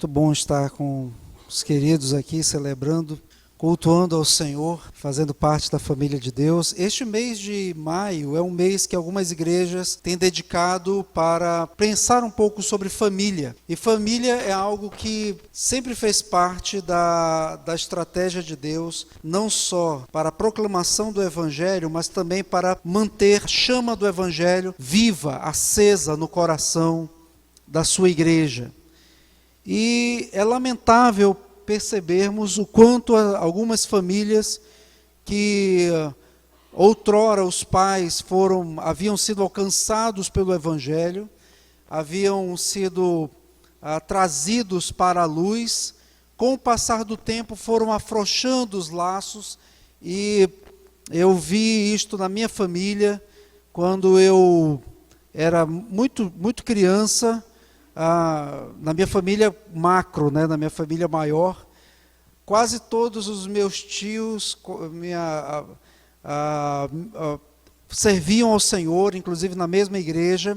Muito bom estar com os queridos aqui, celebrando, cultuando ao Senhor, fazendo parte da família de Deus. Este mês de maio é um mês que algumas igrejas têm dedicado para pensar um pouco sobre família. E família é algo que sempre fez parte da estratégia de Deus, não só para a proclamação do Evangelho, mas também para manter a chama do Evangelho viva, acesa no coração da sua igreja. E é lamentável percebermos o quanto algumas famílias que outrora os pais haviam sido alcançados pelo Evangelho, haviam sido trazidos para a luz, com o passar do tempo foram afrouxando os laços, e eu vi isto na minha família, quando eu era muito criança. Na minha família macro, na minha família maior, quase todos os meus tios serviam ao Senhor, inclusive na mesma igreja,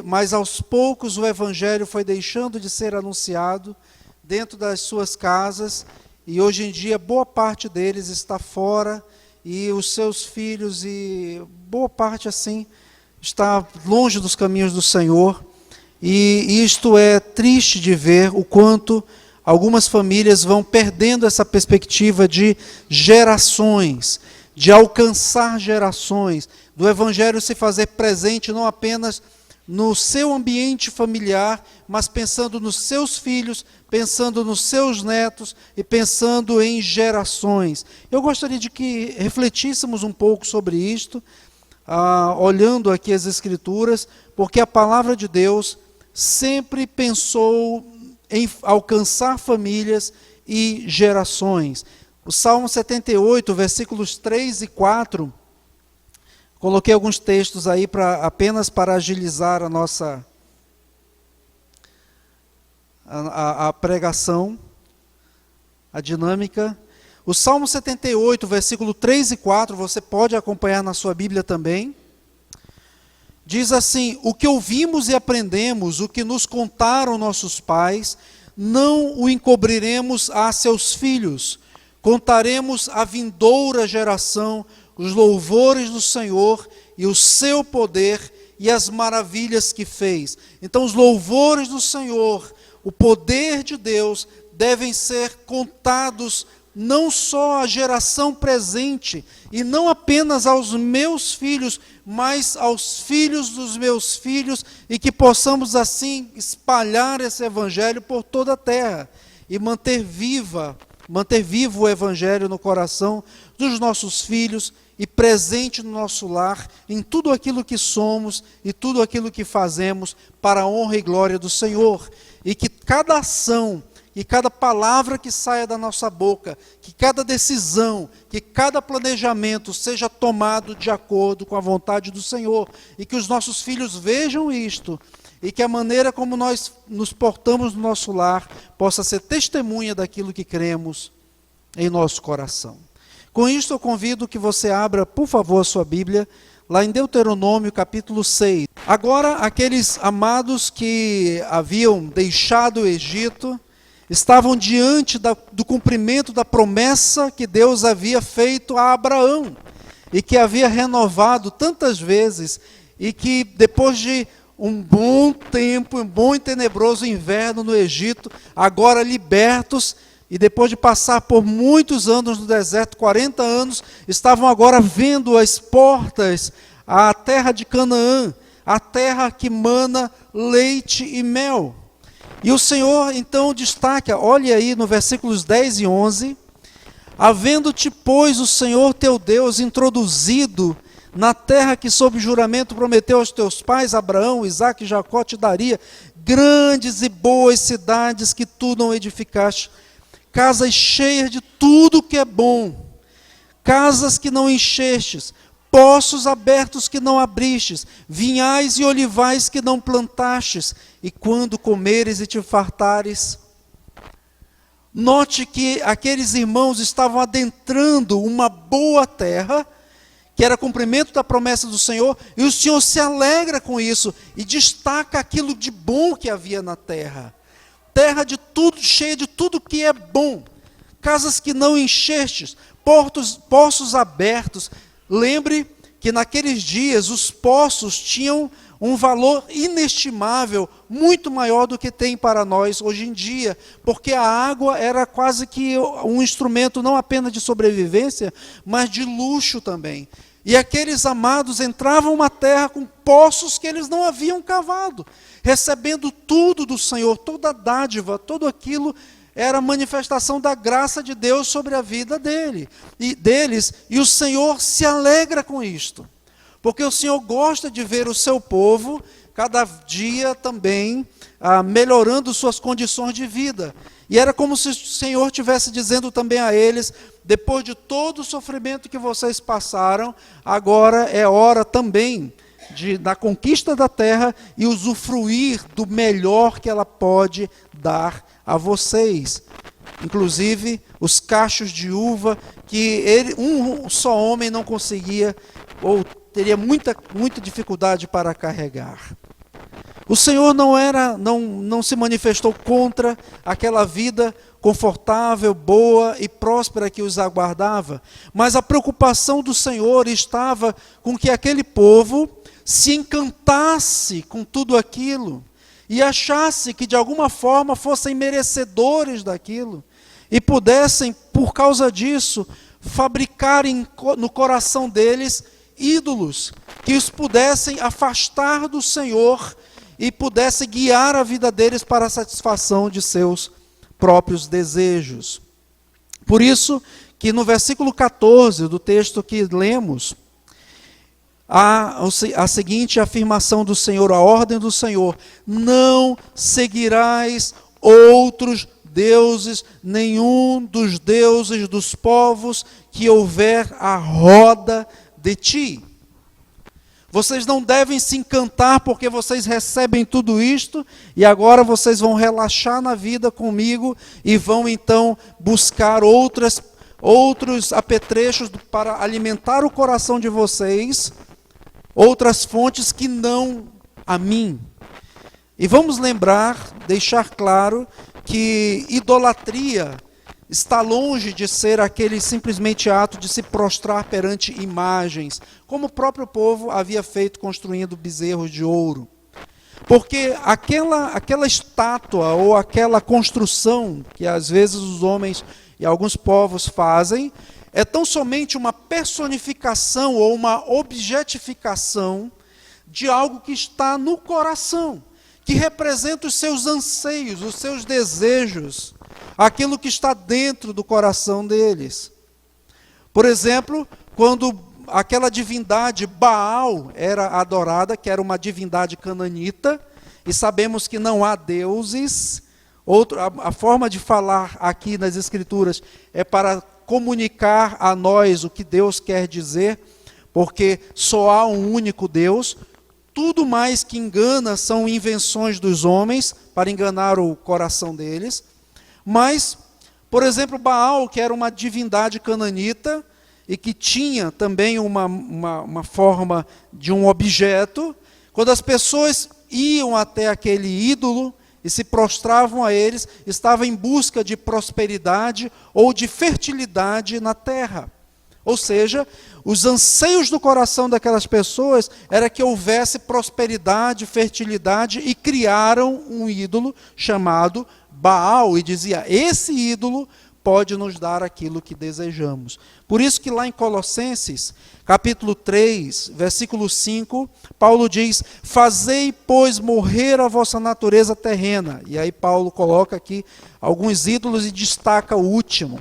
mas aos poucos o Evangelho foi deixando de ser anunciado dentro das suas casas, e hoje em dia boa parte deles está fora, e os seus filhos, e boa parte assim, está longe dos caminhos do Senhor. E isto é triste de ver o quanto algumas famílias vão perdendo essa perspectiva de gerações, de alcançar gerações, do Evangelho se fazer presente não apenas no seu ambiente familiar, mas pensando nos seus filhos, pensando nos seus netos e pensando em gerações. Eu gostaria de que refletíssemos um pouco sobre isto, olhando aqui as Escrituras, porque a palavra de Deus sempre pensou em alcançar famílias e gerações. O Salmo 78, versículos 3 e 4, coloquei alguns textos aí apenas para agilizar a nossa a pregação, a dinâmica. O Salmo 78, versículo 3 e 4, você pode acompanhar na sua Bíblia também. Diz assim: o que ouvimos e aprendemos, o que nos contaram nossos pais, não o encobriremos a seus filhos. Contaremos à vindoura geração os louvores do Senhor e o seu poder e as maravilhas que fez. Então os louvores do Senhor, o poder de Deus, devem ser contados não só à geração presente, e não apenas aos meus filhos, mas aos filhos dos meus filhos, e que possamos assim espalhar esse Evangelho por toda a terra, e manter vivo o Evangelho no coração dos nossos filhos, e presente no nosso lar, em tudo aquilo que somos, e tudo aquilo que fazemos, para a honra e glória do Senhor, e que cada ação, que cada palavra que saia da nossa boca, que cada decisão, que cada planejamento seja tomado de acordo com a vontade do Senhor, e que os nossos filhos vejam isto, e que a maneira como nós nos portamos no nosso lar possa ser testemunha daquilo que cremos em nosso coração. Com isto eu convido que você abra, por favor, a sua Bíblia, lá em Deuteronômio capítulo 6. Agora, aqueles amados que haviam deixado o Egito, estavam diante do cumprimento da promessa que Deus havia feito a Abraão, e que havia renovado tantas vezes, e que depois de um bom tempo, um bom e tenebroso inverno no Egito, agora libertos, e depois de passar por muitos anos no deserto, 40 anos, estavam agora vendo as portas, a terra de Canaã, a terra que mana leite e mel. E o Senhor então destaca, olhe aí no versículos 10 e 11, havendo-te, pois, o Senhor teu Deus introduzido na terra que sob juramento prometeu aos teus pais, Abraão, Isaque e Jacó, te daria, grandes e boas cidades que tu não edificaste, casas cheias de tudo que é bom, casas que não enchestes, poços abertos que não abristes, vinhais e olivais que não plantastes, e quando comeres e te fartares. Note que aqueles irmãos estavam adentrando uma boa terra, que era cumprimento da promessa do Senhor, e o Senhor se alegra com isso, e destaca aquilo de bom que havia na terra. terra de tudo, cheia de tudo que é bom, casas que não enchestes, poços abertos. Lembre que naqueles dias os poços tinham um valor inestimável, muito maior do que tem para nós hoje em dia, porque a água era quase que um instrumento não apenas de sobrevivência, mas de luxo também. E aqueles amados entravam na terra com poços que eles não haviam cavado, recebendo tudo do Senhor, toda a dádiva, tudo aquilo era manifestação da graça de Deus sobre a vida deles, e o Senhor se alegra com isto. Porque o Senhor gosta de ver o seu povo, cada dia também, melhorando suas condições de vida. E era como se o Senhor estivesse dizendo também a eles, depois de todo o sofrimento que vocês passaram, agora é hora também da conquista da terra e usufruir do melhor que ela pode dar a vocês. Inclusive, os cachos de uva que um só homem não conseguia, ou teria muita dificuldade para carregar. O Senhor não se manifestou contra aquela vida confortável, boa e próspera que os aguardava, mas a preocupação do Senhor estava com que aquele povo se encantasse com tudo aquilo e achasse que de alguma forma fossem merecedores daquilo e pudessem, por causa disso, fabricarem no coração deles ídolos que os pudessem afastar do Senhor e pudessem guiar a vida deles para a satisfação de seus próprios desejos. Por isso que no versículo 14 do texto que lemos, há a seguinte afirmação do Senhor, a ordem do Senhor: não seguirás outros deuses, nenhum dos deuses dos povos que houver à roda de ti. Vocês não devem se encantar porque vocês recebem tudo isto e agora vocês vão relaxar na vida comigo e vão então buscar outros apetrechos para alimentar o coração de vocês, outras fontes que não a mim. E vamos lembrar, deixar claro que idolatria está longe de ser aquele simplesmente ato de se prostrar perante imagens, como o próprio povo havia feito construindo bezerros de ouro. Porque aquela estátua ou aquela construção que às vezes os homens e alguns povos fazem, é tão somente uma personificação ou uma objetificação de algo que está no coração, que representa os seus anseios, os seus desejos, aquilo que está dentro do coração deles. Por exemplo, quando aquela divindade Baal era adorada, que era uma divindade cananita, e sabemos que não há deuses, a forma de falar aqui nas Escrituras é para comunicar a nós o que Deus quer dizer, porque só há um único Deus. Tudo mais que engana são invenções dos homens para enganar o coração deles. Mas, por exemplo, Baal, que era uma divindade cananita e que tinha também uma forma de um objeto, quando as pessoas iam até aquele ídolo e se prostravam a eles, estavam em busca de prosperidade ou de fertilidade na terra. Ou seja, os anseios do coração daquelas pessoas era que houvesse prosperidade, fertilidade, e criaram um ídolo chamado Baal, e dizia: esse ídolo pode nos dar aquilo que desejamos. Por isso que lá em Colossenses, capítulo 3, versículo 5, Paulo diz: fazei, pois, morrer a vossa natureza terrena. E aí Paulo coloca aqui alguns ídolos e destaca o último: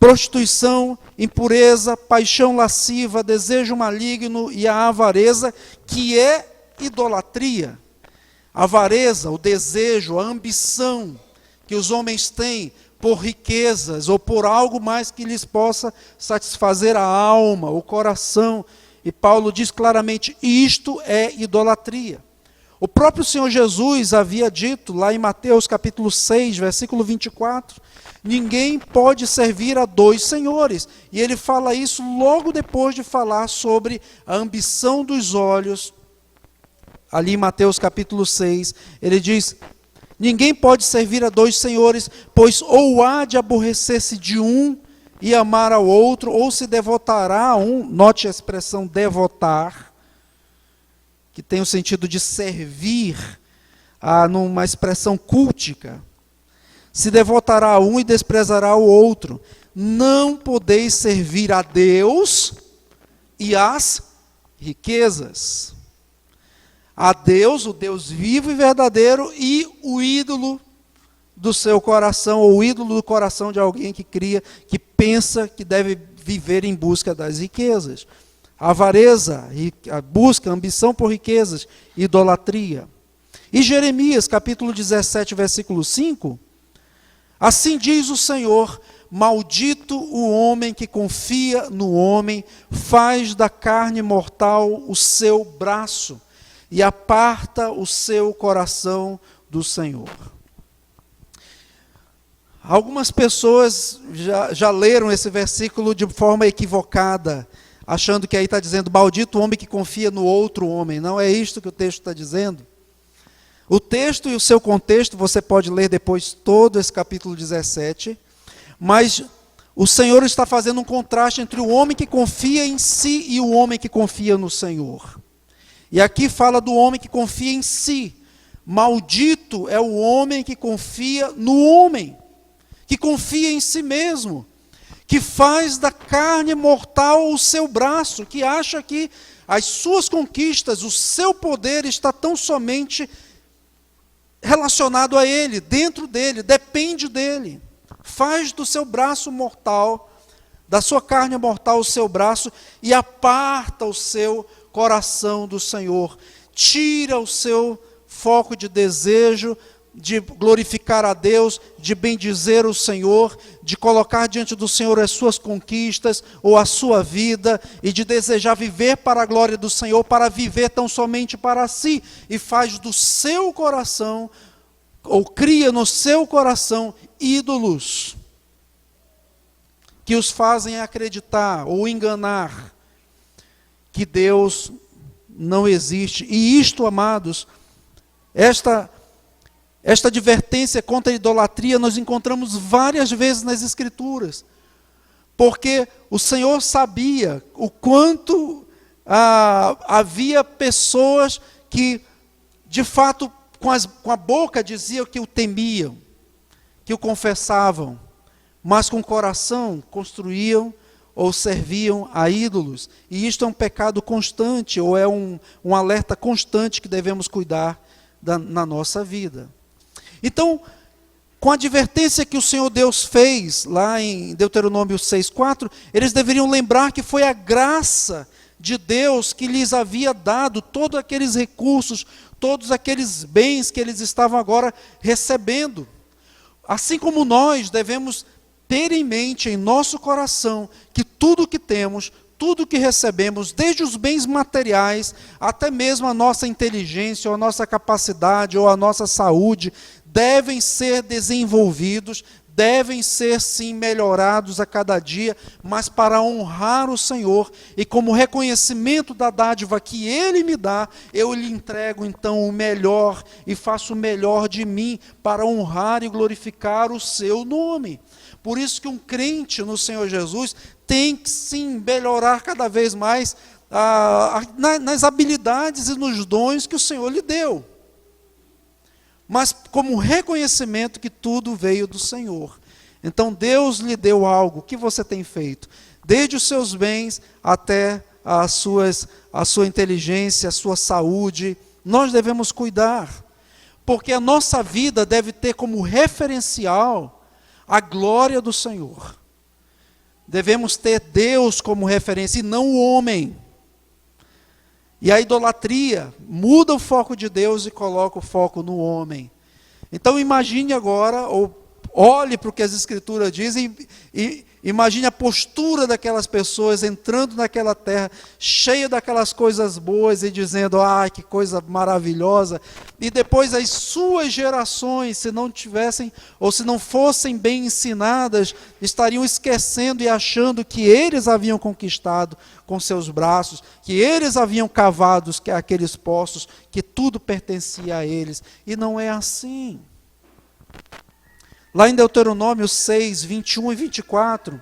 prostituição, impureza, paixão lasciva, desejo maligno e a avareza, que é idolatria. A avareza, o desejo, a ambição que os homens têm por riquezas ou por algo mais que lhes possa satisfazer a alma, o coração. E Paulo diz claramente: isto é idolatria. O próprio Senhor Jesus havia dito lá em Mateus capítulo 6, versículo 24, ninguém pode servir a dois senhores. E ele fala isso logo depois de falar sobre a ambição dos olhos. Ali em Mateus capítulo 6, ele diz Ninguém pode servir a dois senhores, pois ou há de aborrecer-se de um e amar ao outro, ou se devotará a um. Note a expressão devotar, que tem o sentido de servir, numa expressão cultica. Se devotará a um e desprezará o outro. Não podeis servir a Deus e às riquezas. A Deus, o Deus vivo e verdadeiro, e o ídolo do seu coração, ou o ídolo do coração de alguém que cria, que pensa que deve viver em busca das riquezas. Avareza, a busca, a ambição por riquezas, idolatria. E Jeremias, capítulo 17, versículo 5, assim diz o Senhor: maldito o homem que confia no homem, faz da carne mortal o seu braço, e aparta o seu coração do Senhor. Algumas pessoas já leram esse versículo de forma equivocada, achando que aí está dizendo, maldito o homem que confia no outro homem. Não é isto que o texto está dizendo. O texto e o seu contexto, você pode ler depois todo esse capítulo 17, mas o Senhor está fazendo um contraste entre o homem que confia em si e o homem que confia no Senhor. E aqui fala do homem que confia em si. Maldito é o homem que confia no homem, que confia em si mesmo, que faz da carne mortal o seu braço, que acha que as suas conquistas, o seu poder está tão somente relacionado a ele, dentro dele, depende dele. Faz do seu braço mortal, da sua carne mortal o seu braço, e aparta o seu coração do Senhor, tira o seu foco de desejo, de glorificar a Deus, de bendizer o Senhor, de colocar diante do Senhor as suas conquistas, ou a sua vida, e de desejar viver para a glória do Senhor, para viver tão somente para si, e faz do seu coração, ou cria no seu coração, ídolos, que os fazem acreditar, ou enganar, que Deus não existe. E isto, amados, esta advertência contra a idolatria nós encontramos várias vezes nas Escrituras, porque o Senhor sabia o quanto havia pessoas que, de fato, com a boca diziam que o temiam, que o confessavam, mas com o coração construíam ou serviam a ídolos. E isto é um pecado constante, ou é um alerta constante que devemos cuidar na nossa vida. Então, com a advertência que o Senhor Deus fez, lá em Deuteronômio 6,4, eles deveriam lembrar que foi a graça de Deus que lhes havia dado todos aqueles recursos, todos aqueles bens que eles estavam agora recebendo. Assim como nós devemos ter em mente, em nosso coração, que tudo que temos, tudo que recebemos, desde os bens materiais, até mesmo a nossa inteligência, ou a nossa capacidade, ou a nossa saúde, devem ser desenvolvidos, devem ser sim melhorados a cada dia, mas para honrar o Senhor, e como reconhecimento da dádiva que Ele me dá, eu lhe entrego então o melhor, e faço o melhor de mim, para honrar e glorificar o seu nome. Por isso que um crente no Senhor Jesus tem que sim melhorar cada vez mais nas habilidades e nos dons que o Senhor lhe deu. Mas como reconhecimento que tudo veio do Senhor. Então Deus lhe deu algo, o que você tem feito? Desde os seus bens até a sua inteligência, a sua saúde, nós devemos cuidar. Porque a nossa vida deve ter como referencial a glória do Senhor. Devemos ter Deus como referência e não o homem. E a idolatria muda o foco de Deus e coloca o foco no homem. Então imagine agora, ou olhe para o que as Escrituras dizem e imagine a postura daquelas pessoas entrando naquela terra, cheia daquelas coisas boas e dizendo, que coisa maravilhosa. E depois as suas gerações, se não tivessem, ou se não fossem bem ensinadas, estariam esquecendo e achando que eles haviam conquistado com seus braços, que eles haviam cavado aqueles poços, que tudo pertencia a eles. E não é assim. Lá em Deuteronômio 6, 21 e 24,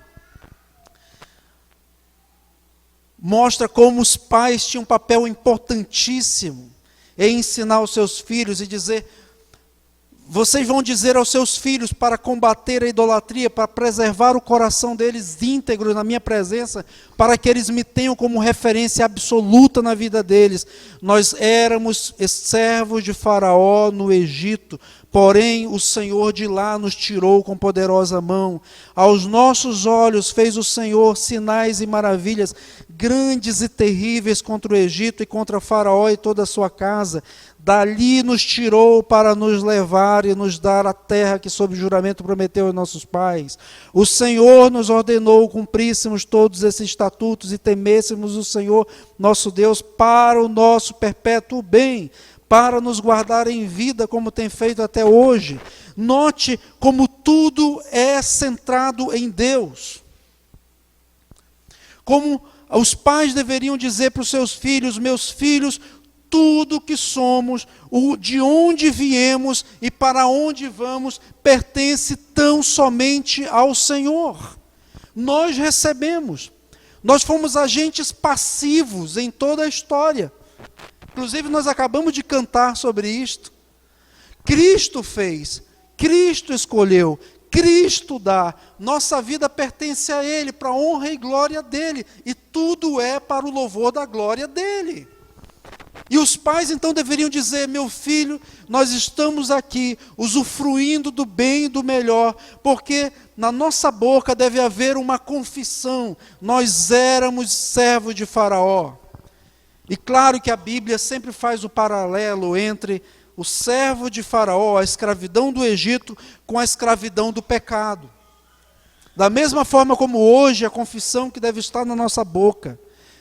mostra como os pais tinham um papel importantíssimo em ensinar os seus filhos e dizer: vocês vão dizer aos seus filhos para combater a idolatria, para preservar o coração deles íntegro na minha presença, para que eles me tenham como referência absoluta na vida deles. Nós éramos servos de Faraó no Egito, porém o Senhor de lá nos tirou com poderosa mão. Aos nossos olhos fez o Senhor sinais e maravilhas, grandes e terríveis contra o Egito e contra Faraó e toda a sua casa. Dali nos tirou para nos levar e nos dar a terra que sob juramento prometeu aos nossos pais. O Senhor nos ordenou cumpríssemos todos esses estatutos e temêssemos o Senhor nosso Deus para o nosso perpétuo bem, para nos guardar em vida como tem feito até hoje. Note como tudo é centrado em Deus. Como os pais deveriam dizer para os seus filhos: meus filhos, tudo que somos, de onde viemos e para onde vamos, pertence tão somente ao Senhor. Nós recebemos. Nós fomos agentes passivos em toda a história. Inclusive, nós acabamos de cantar sobre isto. Cristo fez, Cristo escolheu, Cristo dá. Nossa vida pertence a Ele, para a honra e glória dEle. E tudo é para o louvor da glória dEle. E os pais então deveriam dizer: meu filho, nós estamos aqui usufruindo do bem e do melhor, porque na nossa boca deve haver uma confissão: nós éramos servos de Faraó. E claro que a Bíblia sempre faz o paralelo entre o servo de Faraó, a escravidão do Egito, com a escravidão do pecado. Da mesma forma como hoje a confissão que deve estar na nossa boca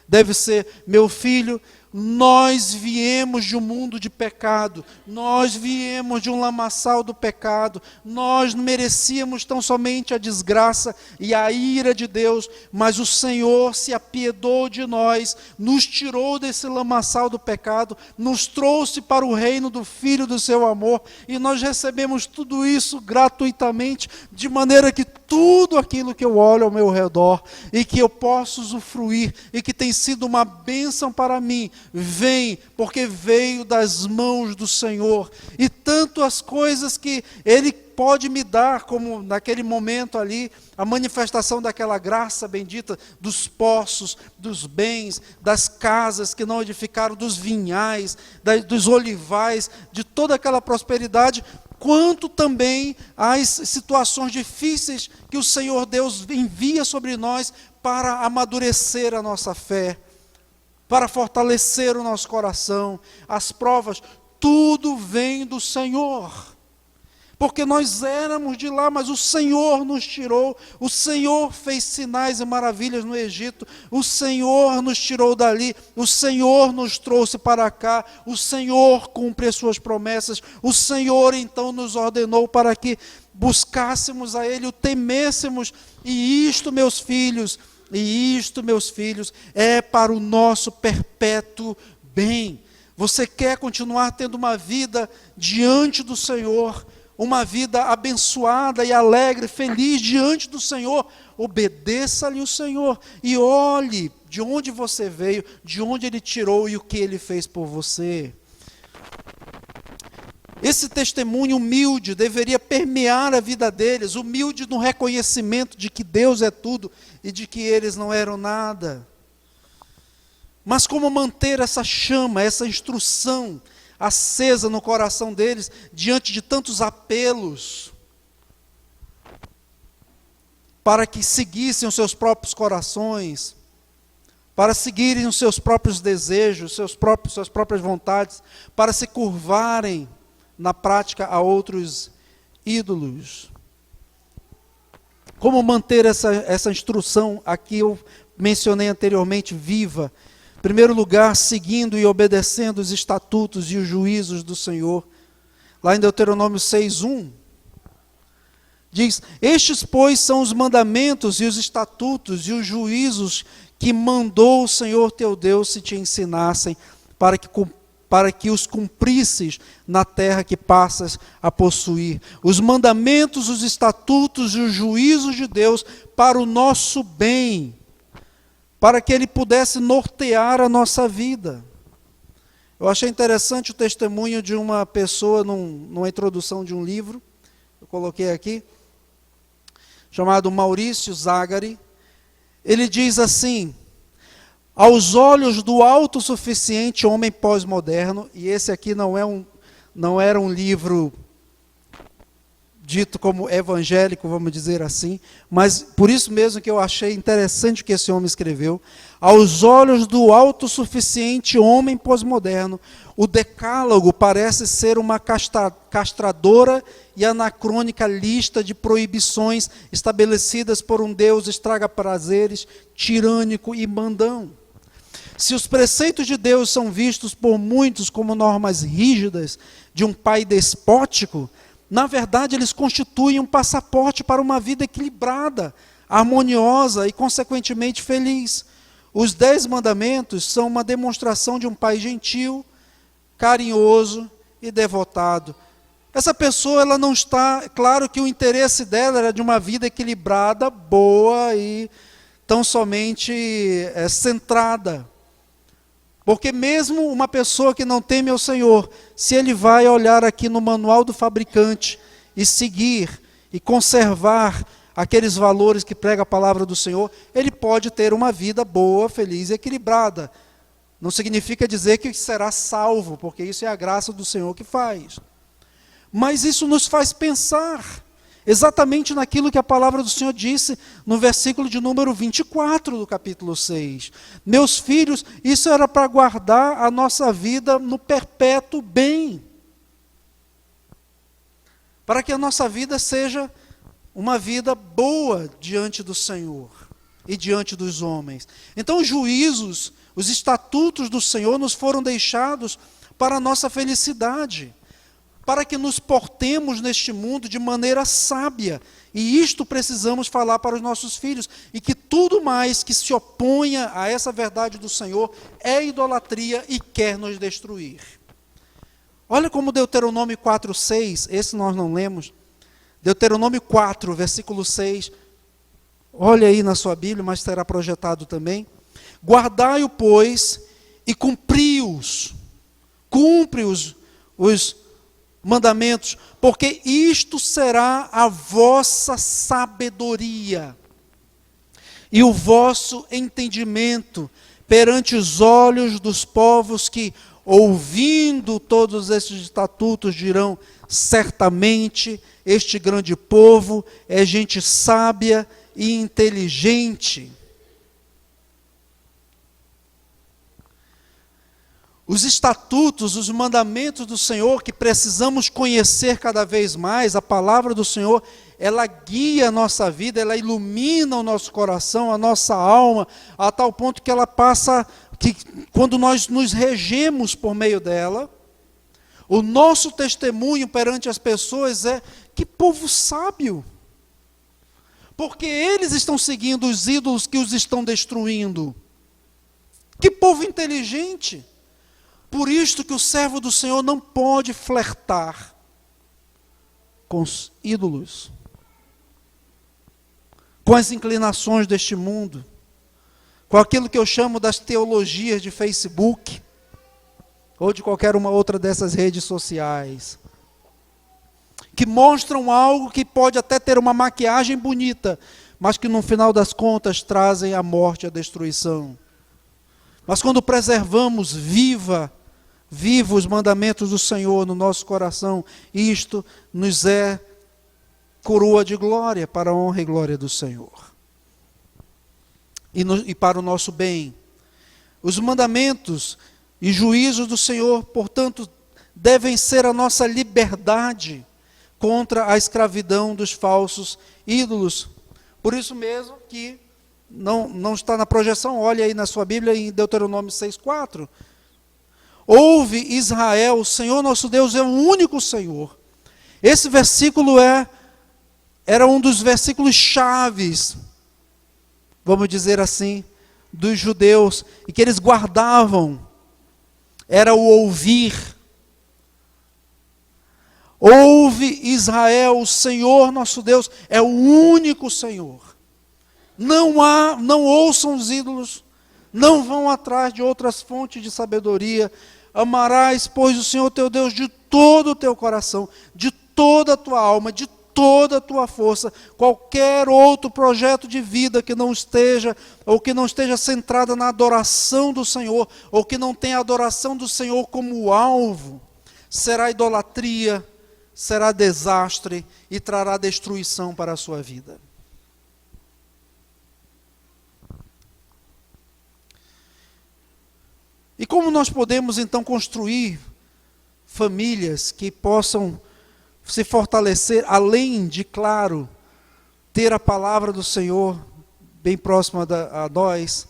deve ser: meu filho, nós viemos de um mundo de pecado, nós viemos de um lamaçal do pecado, nós merecíamos tão somente a desgraça e a ira de Deus, mas o Senhor se apiedou de nós, nos tirou desse lamaçal do pecado, nos trouxe para o reino do Filho do seu amor, e nós recebemos tudo isso gratuitamente, de maneira que tudo aquilo que eu olho ao meu redor e que eu posso usufruir e que tem sido uma bênção para mim, vem porque veio das mãos do Senhor. E tanto as coisas que Ele pode me dar, como naquele momento ali, a manifestação daquela graça bendita, dos poços, dos bens, das casas que não edificaram, dos vinhais, dos olivais, de toda aquela prosperidade, quanto também as situações difíceis que o Senhor Deus envia sobre nós para amadurecer a nossa fé, para fortalecer o nosso coração. As provas, tudo vem do Senhor. Porque nós éramos de lá, mas o Senhor nos tirou, o Senhor fez sinais e maravilhas no Egito, o Senhor nos tirou dali, o Senhor nos trouxe para cá, o Senhor cumpre as suas promessas, o Senhor então nos ordenou para que buscássemos a Ele, o temêssemos, e isto, meus filhos, é para o nosso perpétuo bem. Você quer continuar tendo uma vida diante do Senhor, uma vida abençoada e alegre, feliz diante do Senhor? Obedeça-lhe o Senhor e olhe de onde você veio, de onde Ele tirou e o que Ele fez por você. Esse testemunho humilde deveria permear a vida deles, humilde no reconhecimento de que Deus é tudo e de que eles não eram nada. Mas como manter essa chama, essa instrução acesa no coração deles, diante de tantos apelos, para que seguissem os seus próprios corações, para seguirem os seus próprios desejos, suas próprias vontades, para se curvarem na prática a outros ídolos. Como manter essa instrução, aqui eu mencionei anteriormente, viva? Em primeiro lugar, seguindo e obedecendo os estatutos e os juízos do Senhor. Lá em Deuteronômio 6:1, diz: estes, pois, são os mandamentos e os estatutos e os juízos que mandou o Senhor teu Deus se te ensinassem, para que para que os cumprisses na terra que passas a possuir. Os mandamentos, os estatutos e os juízos de Deus para o nosso bem, para que Ele pudesse nortear a nossa vida. Eu achei interessante o testemunho de uma pessoa numa introdução de um livro, eu coloquei aqui, chamado Maurício Zagari. Ele diz assim: aos olhos do autossuficiente homem pós-moderno, e esse aqui não era um livro dito como evangélico, vamos dizer assim, mas por isso mesmo que eu achei interessante o que esse homem escreveu. Aos olhos do autossuficiente homem pós-moderno, o decálogo parece ser uma castradora e anacrônica lista de proibições estabelecidas por um Deus estraga-prazeres, tirânico e mandão. Se os preceitos de Deus são vistos por muitos como normas rígidas de um pai despótico, na verdade eles constituem um passaporte para uma vida equilibrada, harmoniosa e consequentemente feliz. Os 10 mandamentos são uma demonstração de um pai gentil, carinhoso e devotado. Essa pessoa, ela não está, claro que o interesse dela era de uma vida equilibrada, boa e tão somente centrada. Porque mesmo uma pessoa que não teme ao Senhor, se ele vai olhar aqui no manual do fabricante e seguir e conservar aqueles valores que prega a palavra do Senhor, ele pode ter uma vida boa, feliz e equilibrada. Não significa dizer que será salvo, porque isso é a graça do Senhor que faz. Mas isso nos faz pensar exatamente naquilo que a palavra do Senhor disse no versículo de número 24 do capítulo 6. Meus filhos, isso era para guardar a nossa vida no perpétuo bem. Para que a nossa vida seja uma vida boa diante do Senhor e diante dos homens. Então os juízos, os estatutos do Senhor nos foram deixados para a nossa felicidade, para que nos portemos neste mundo de maneira sábia. E isto precisamos falar para os nossos filhos. E que tudo mais que se oponha a essa verdade do Senhor é idolatria e quer nos destruir. Olha como Deuteronômio 4:6, esse nós não lemos. Deuteronômio 4, versículo 6. Olha aí na sua Bíblia, mas será projetado também. Guardai-o, pois, e cumpri-os. Cumpre-os os mandamentos, porque isto será a vossa sabedoria e o vosso entendimento perante os olhos dos povos que, ouvindo todos estes estatutos, dirão: certamente este grande povo é gente sábia e inteligente. Os estatutos, os mandamentos do Senhor que precisamos conhecer cada vez mais, a palavra do Senhor, ela guia a nossa vida, ela ilumina o nosso coração, a nossa alma, a tal ponto que ela passa, que quando nós nos regemos por meio dela, o nosso testemunho perante as pessoas é: que povo sábio! Porque eles estão seguindo os ídolos que os estão destruindo. Que povo inteligente! Por isto que o servo do Senhor não pode flertar com os ídolos, com as inclinações deste mundo, com aquilo que eu chamo das teologias de Facebook, ou de qualquer uma outra dessas redes sociais, que mostram algo que pode até ter uma maquiagem bonita, mas que no final das contas trazem a morte e a destruição. Mas quando preservamos vivos os mandamentos do Senhor no nosso coração, isto nos é coroa de glória para a honra e glória do Senhor. E para o nosso bem. Os mandamentos e juízos do Senhor, portanto, devem ser a nossa liberdade contra a escravidão dos falsos ídolos. Por isso mesmo que não está na projeção, olha aí na sua Bíblia em Deuteronômio 6,4. Ouve, Israel, o Senhor nosso Deus é o único Senhor. Esse versículo era um dos versículos chaves, vamos dizer assim, dos judeus, e que eles guardavam era o ouvir. Ouve, Israel, o Senhor nosso Deus é o único Senhor. Não ouçam os ídolos, não vão atrás de outras fontes de sabedoria. Amarás, pois, o Senhor teu Deus de todo o teu coração, de toda a tua alma, de toda a tua força. Qualquer outro projeto de vida que não esteja, ou que não esteja centrada na adoração do Senhor, ou que não tenha a adoração do Senhor como alvo, será idolatria, será desastre e trará destruição para a sua vida. E como nós podemos então construir famílias que possam se fortalecer, além de, claro, ter a palavra do Senhor bem próxima a nós,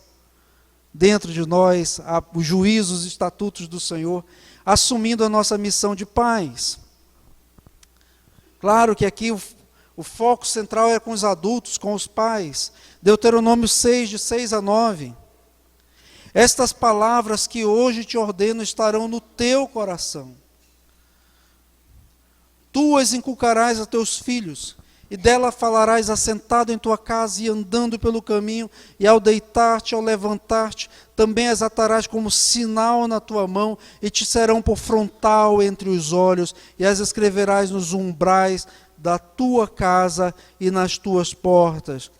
dentro de nós, os juízos e estatutos do Senhor, assumindo a nossa missão de pais. Claro que aqui o foco central é com os adultos, com os pais. Deuteronômio 6, de 6 a 9. Estas palavras que hoje te ordeno estarão no teu coração. Tu as inculcarás a teus filhos, e dela falarás assentado em tua casa e andando pelo caminho, e ao deitar-te, ao levantar-te, também as atarás como sinal na tua mão, e te serão por frontal entre os olhos, e as escreverás nos umbrais da tua casa e nas tuas portas.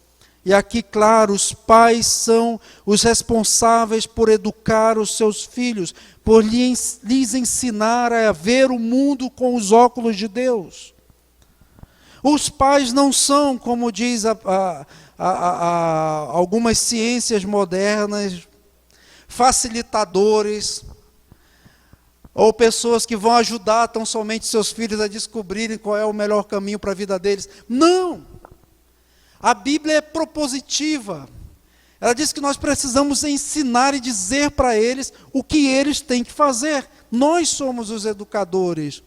E aqui, claro, os pais são os responsáveis por educar os seus filhos, por lhes ensinar a ver o mundo com os óculos de Deus. Os pais não são, como diz algumas ciências modernas, facilitadores, ou pessoas que vão ajudar tão somente seus filhos a descobrirem qual é o melhor caminho para a vida deles. Não! A Bíblia é propositiva. Ela diz que nós precisamos ensinar e dizer para eles o que eles têm que fazer. Nós somos os educadores.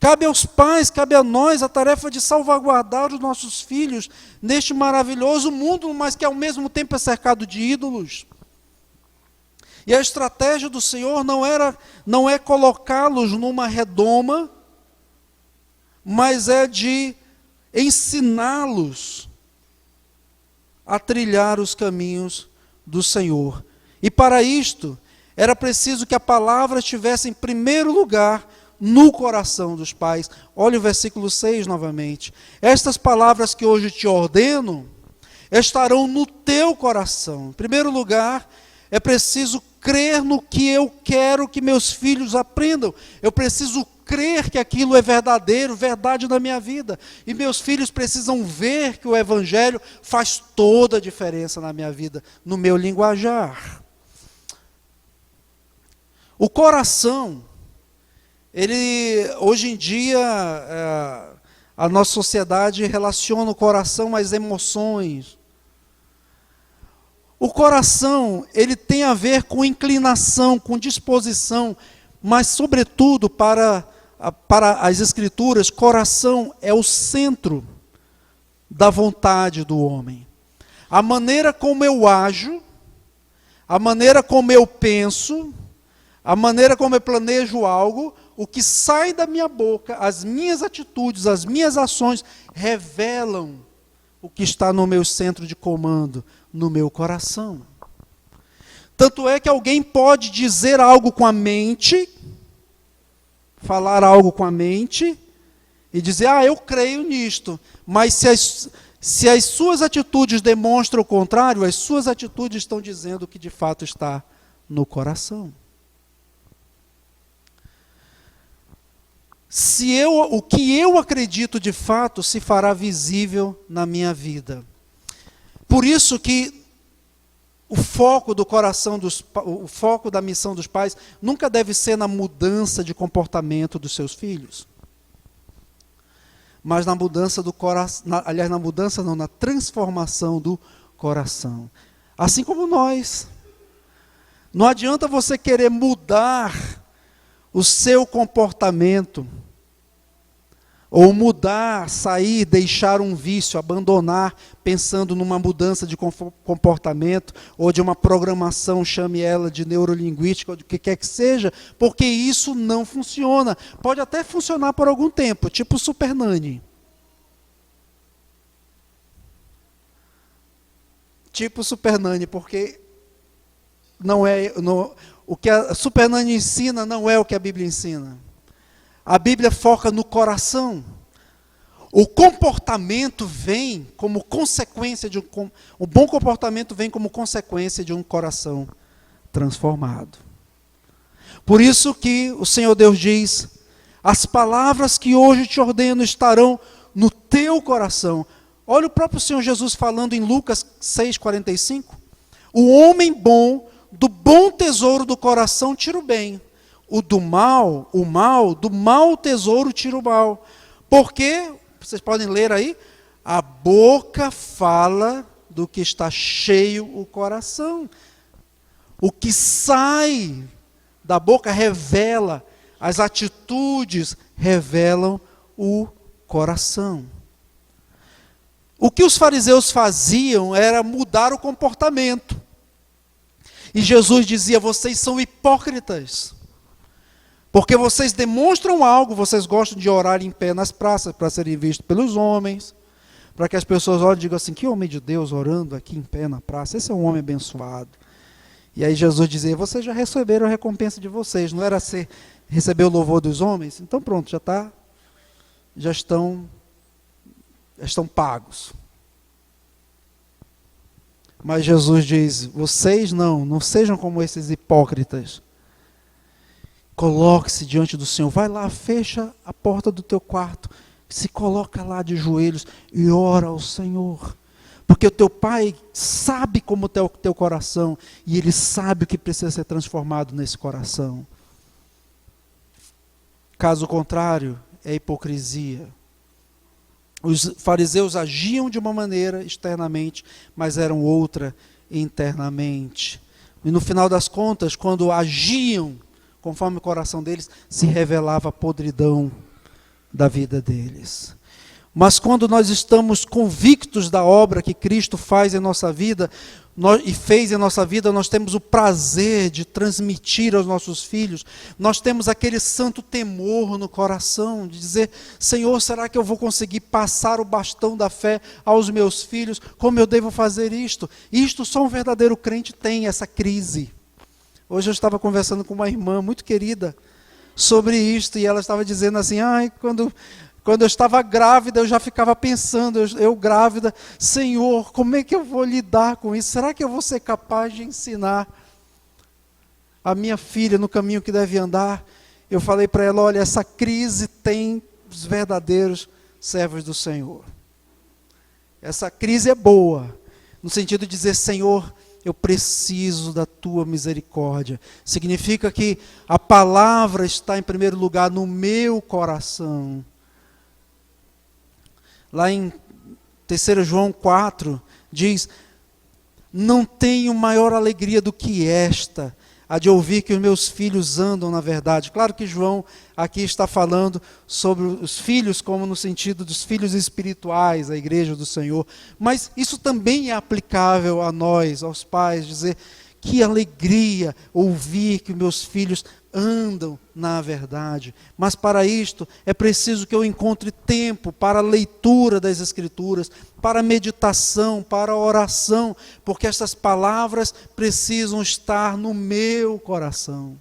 Cabe aos pais, cabe a nós a tarefa de salvaguardar os nossos filhos neste maravilhoso mundo, mas que ao mesmo tempo é cercado de ídolos. E a estratégia do Senhor não é colocá-los numa redoma, mas é de ensiná-los a trilhar os caminhos do Senhor. E para isto, era preciso que a palavra estivesse em primeiro lugar no coração dos pais. Olha o versículo 6 novamente. Estas palavras que hoje te ordeno, estarão no teu coração. Em primeiro lugar, é preciso crer no que eu quero que meus filhos aprendam. Eu preciso crer que aquilo é verdadeiro, verdade na minha vida. E meus filhos precisam ver que o Evangelho faz toda a diferença na minha vida, no meu linguajar. O coração, hoje em dia, a nossa sociedade relaciona o coração às emoções. O coração, ele tem a ver com inclinação, com disposição, mas, sobretudo, para as Escrituras, coração é o centro da vontade do homem. A maneira como eu ajo, a maneira como eu penso, a maneira como eu planejo algo, o que sai da minha boca, as minhas atitudes, as minhas ações, revelam o que está no meu centro de comando, no meu coração. Tanto é que alguém pode dizer algo com a mente, falar algo com a mente e dizer, eu creio nisto. Mas se as suas atitudes demonstram o contrário, as suas atitudes estão dizendo o que de fato está no coração. O que eu acredito de fato se fará visível na minha vida. Por isso que o foco do coração, o foco da missão dos pais nunca deve ser na mudança de comportamento dos seus filhos. Mas na mudança do coração, na transformação do coração. Assim como nós. Não adianta você querer mudar o seu comportamento, ou mudar, sair, deixar um vício, abandonar, pensando numa mudança de comportamento, ou de uma programação, chame ela de neurolinguística, ou de o que quer que seja, porque isso não funciona. Pode até funcionar por algum tempo, tipo Super Nanny. Tipo Super Nanny, porque o que a Super Nanny ensina não é o que a Bíblia ensina. A Bíblia foca no coração. O comportamento vem como consequência o bom comportamento vem como consequência de um coração transformado. Por isso que o Senhor Deus diz: as palavras que hoje te ordeno estarão no teu coração. Olha o próprio Senhor Jesus falando em Lucas 6,45. O homem bom, do bom tesouro do coração tira o bem. Do mal tesouro tira o mal. Porque, vocês podem ler aí, a boca fala do que está cheio o coração. O que sai da boca revela, as atitudes revelam o coração. O que os fariseus faziam era mudar o comportamento. E Jesus dizia: vocês são hipócritas. Porque vocês demonstram algo, vocês gostam de orar em pé nas praças para serem vistos pelos homens, para que as pessoas olhem e digam assim: que homem de Deus orando aqui em pé na praça, esse é um homem abençoado. E aí Jesus dizia: vocês já receberam a recompensa de vocês, não era receber o louvor dos homens? Então pronto, já estão pagos. Mas Jesus diz: vocês não sejam como esses hipócritas. Coloque-se diante do Senhor, vai lá, fecha a porta do teu quarto, se coloca lá de joelhos e ora ao Senhor. Porque o teu Pai sabe como está o teu coração, e Ele sabe o que precisa ser transformado nesse coração. Caso contrário, é hipocrisia. Os fariseus agiam de uma maneira externamente, mas eram outra internamente. E no final das contas, quando agiam conforme o coração deles, se revelava a podridão da vida deles. Mas quando nós estamos convictos da obra que Cristo faz em nossa vida, e fez em nossa vida, nós temos o prazer de transmitir aos nossos filhos, nós temos aquele santo temor no coração, de dizer: Senhor, será que eu vou conseguir passar o bastão da fé aos meus filhos? Como eu devo fazer isto? Isto só um verdadeiro crente tem, essa crise. Hoje eu estava conversando com uma irmã muito querida sobre isto, e ela estava dizendo assim: quando eu estava grávida, eu já ficava pensando, eu grávida, Senhor, como é que eu vou lidar com isso? Será que eu vou ser capaz de ensinar a minha filha no caminho que deve andar? Eu falei para ela: olha, essa crise tem os verdadeiros servos do Senhor. Essa crise é boa, no sentido de dizer: Senhor, eu preciso da tua misericórdia. Significa que a palavra está em primeiro lugar no meu coração. Lá em 3 João 4, diz: não tenho maior alegria do que esta, a de ouvir que os meus filhos andam na verdade. Claro que João aqui está falando sobre os filhos, como no sentido dos filhos espirituais, a igreja do Senhor. Mas isso também é aplicável a nós, aos pais, dizer: que alegria ouvir que meus filhos andam na verdade. Mas para isto é preciso que eu encontre tempo para a leitura das Escrituras, para a meditação, para a oração, porque estas palavras precisam estar no meu coração.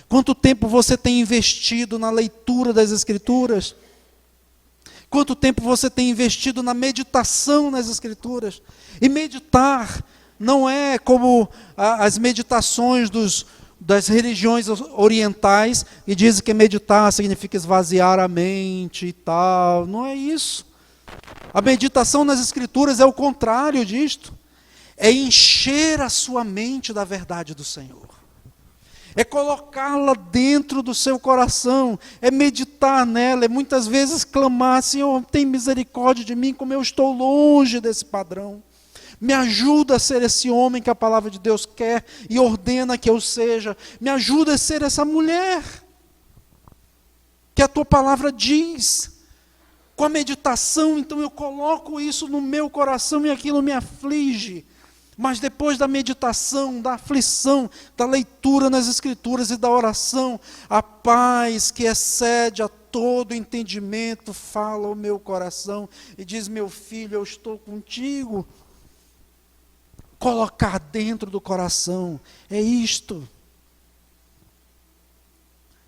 Quanto tempo você tem investido na leitura das Escrituras? Quanto tempo você tem investido na meditação nas Escrituras? E meditar não é como as meditações das religiões orientais, e dizem que meditar significa esvaziar a mente e tal. Não é isso. A meditação nas Escrituras é o contrário disto. É encher a sua mente da verdade do Senhor. É colocá-la dentro do seu coração. É meditar nela. É muitas vezes clamar: Senhor, tem misericórdia de mim, como eu estou longe desse padrão. Me ajuda a ser esse homem que a palavra de Deus quer e ordena que eu seja. Me ajuda a ser essa mulher que a tua palavra diz. Com a meditação, então eu coloco isso no meu coração e aquilo me aflige. Mas depois da meditação, da aflição, da leitura nas Escrituras e da oração, a paz que excede a todo entendimento fala ao meu coração e diz: meu filho, eu estou contigo. Colocar dentro do coração é isto.